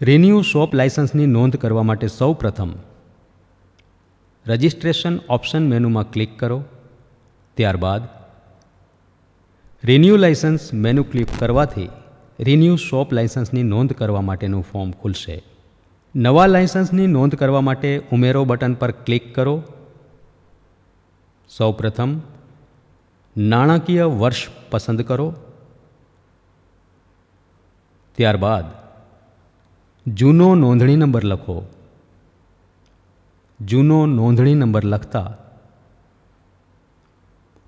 Renew shop લાયસન્સની નોંધ કરવા માટે સૌ પ્રથમ રજિસ્ટ્રેશન ઓપ્શન મેનુમાં ક્લિક કરો. ત્યારબાદ રિન્યૂ લાયસન્સ મેનુ ક્લિક કરવાથી રિન્યૂ શોપ લાયસન્સની નોંધ કરવા માટેનું ફોર્મ ખુલશે. નવા લાયસન્સની નોંધ કરવા માટે ઉમેરો બટન પર ક્લિક કરો. સૌ પ્રથમ નાણાકીય વર્ષ પસંદ કરો. ત્યારબાદ જૂનો નોંધણી નંબર લખો. જૂનો નોંધણી નંબર લખતા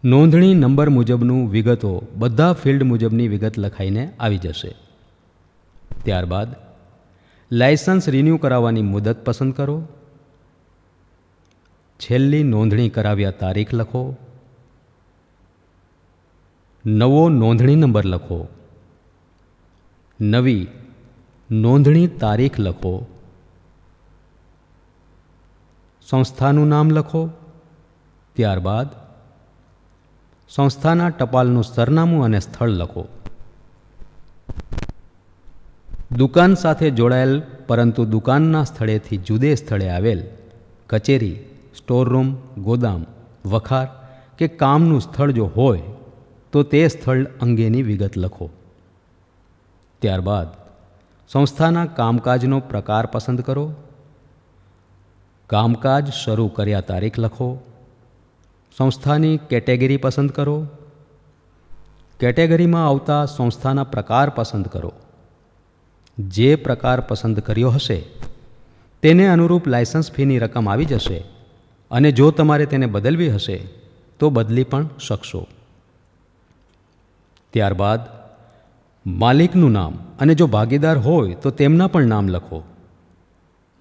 નોંધણી નંબર મુજબનું વિગતો બધા ફિલ્ડ મુજબની વિગત લખાઈને આવી જશે. ત્યારબાદ લાયસન્સ રિન્યૂ કરાવવાની મુદત પસંદ કરો. છેલ્લી નોંધણી કરાવ્યા તારીખ લખો. નવો નોંધણી નંબર લખો. નવી નોંધણી તારીખ લખો. સંસ્થાનું નામ લખો. ત્યારબાદ સંસ્થાના ટપાલનું સરનામું અને સ્થળ લખો. દુકાન સાથે જોડાયેલ પરંતુ દુકાનના સ્થળેથી જુદે સ્થળે આવેલ કચેરી, સ્ટોરરૂમ, ગોદામ, વખાર કે કામનું સ્થળ જો હોય તો તે સ્થળ અંગેની વિગત લખો. ત્યારબાદ સંસ્થાના કામકાજનો પ્રકાર પસંદ કરો. કામકાજ શરૂ કર્યા તારીખ લખો. સંસ્થાની કેટેગરી પસંદ કરો. કેટેગરીમાં આવતા સંસ્થાના પ્રકાર પસંદ કરો. જે પ્રકાર પસંદ કર્યો હશે તેને અનુરૂપ લાયસન્સ ફીની રકમ આવી જશે અને જો તમારે તેને બદલવી હશે તો બદલી પણ શકશો. ત્યારબાદ માલિકનું નામ અને જો ભાગીદાર હોય તો તેમના પણ નામ લખો.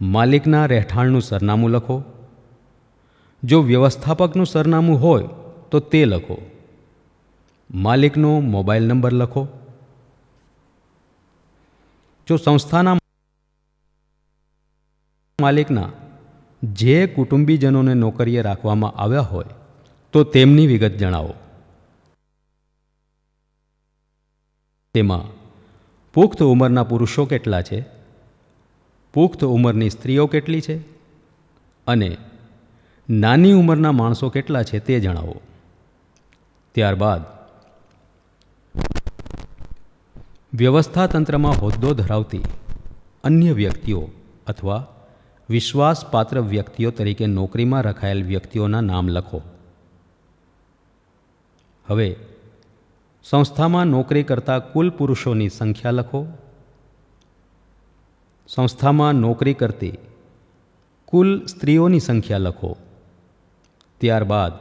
માલિકના રહેઠાણનું સરનામું લખો. જો વ્યવસ્થાપકનું સરનામું હોય તો તે લખો. માલિકનો મોબાઈલ નંબર લખો. જો સંસ્થાના માલિકના જે કુટુંબીજનોને નોકરીએ રાખવામાં આવ્યા હોય તો તેમની વિગત જણાવો. તેમાં પુખ્ત ઉંમરના પુરુષો કેટલા છે, પુખ્ત ઉંમરની સ્ત્રીઓ કેટલી છે અને નાની ઉંમરના માણસો કેટલા છે તે જણાવો. ત્યારબાદ વ્યવસ્થા તંત્રમાં હોદ્દો ધરાવતી અન્ય વ્યક્તિઓ અથવા વિશ્વાસપાત્ર વ્યક્તિઓ તરીકે નોકરીમાં રખાયેલ વ્યક્તિઓના નામ લખો. હવે સંસ્થામાં નોકરી કરતા કુલ પુરુષોની સંખ્યા લખો. સંસ્થામાં નોકરી કરતી કુલ સ્ત્રીઓની સંખ્યા લખો. ત્યારબાદ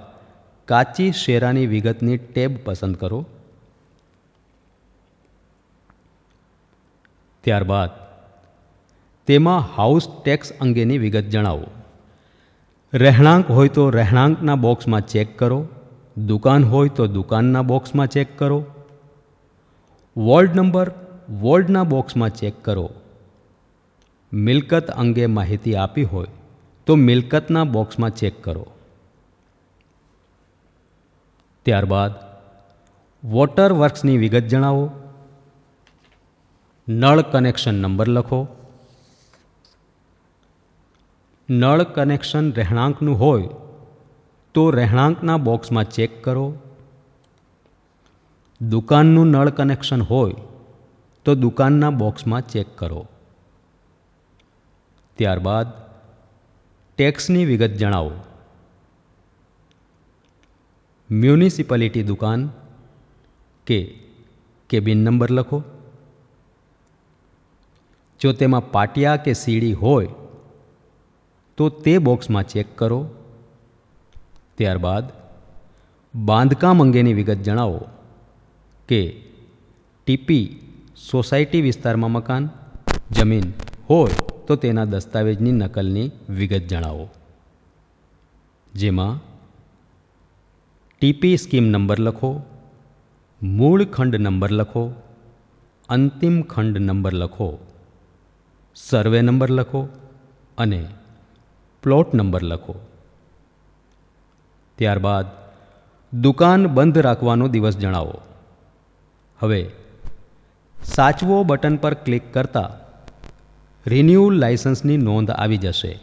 કાચી શેરાની વિગતની ટેબ પસંદ કરો. ત્યારબાદ તેમાં હાઉસ ટેક્સ અંગેની વિગત જણાવો. રહેણાંક હોય તો રહેણાંકના બોક્સમાં ચેક કરો. દુકાન હોય તો દુકાનના બોક્સમાં ચેક કરો. વોર્ડ નંબર વોર્ડના બોક્સમાં ચેક કરો. મિલકત અંગે માહિતી આપી હોય તો મિલકતના બોક્સમાં ચેક કરો. ત્યારબાદ વોટર વર્ક્સની વિગત જણાવો. નળ કનેક્શન નંબર લખો. નળ કનેક્શન રહેણાંકનું હોય તો રહેણાંકના બોક્સમાં ચેક કરો. દુકાનનું નળ કનેક્શન હોય તો દુકાનના બોક્સમાં ચેક કરો. ત્યારબાદ ટેક્સની વિગત જણાવો. મ્યુનિસિપાલિટી દુકાન કે કેબિન નંબર લખો. જો તેમાં પાટિયા કે સીડી હોય તો તે બોક્સમાં ચેક કરો. ત્યારબાદ બાંધકામ અંગેની વિગત જણાવો કે ટીપી સોસાયટી વિસ્તારમાં મકાન, જમીન હોય તો તેના દસ્તાવેજની નકલની વિગત જણાવો. જેમાં ટીપી સ્કીમ નંબર લખો. મૂળ ખંડ નંબર લખો. અંતિમ ખંડ નંબર લખો. સર્વે નંબર લખો અને પ્લોટ નંબર લખો. ત્યારબાદ દુકાન બંધ રાખવાનો દિવસ જણાવો. હવે સાચવો બટન પર ક્લિક કરતા રિન્યુઅલ લાયસન્સની નોંધ આવી જશે.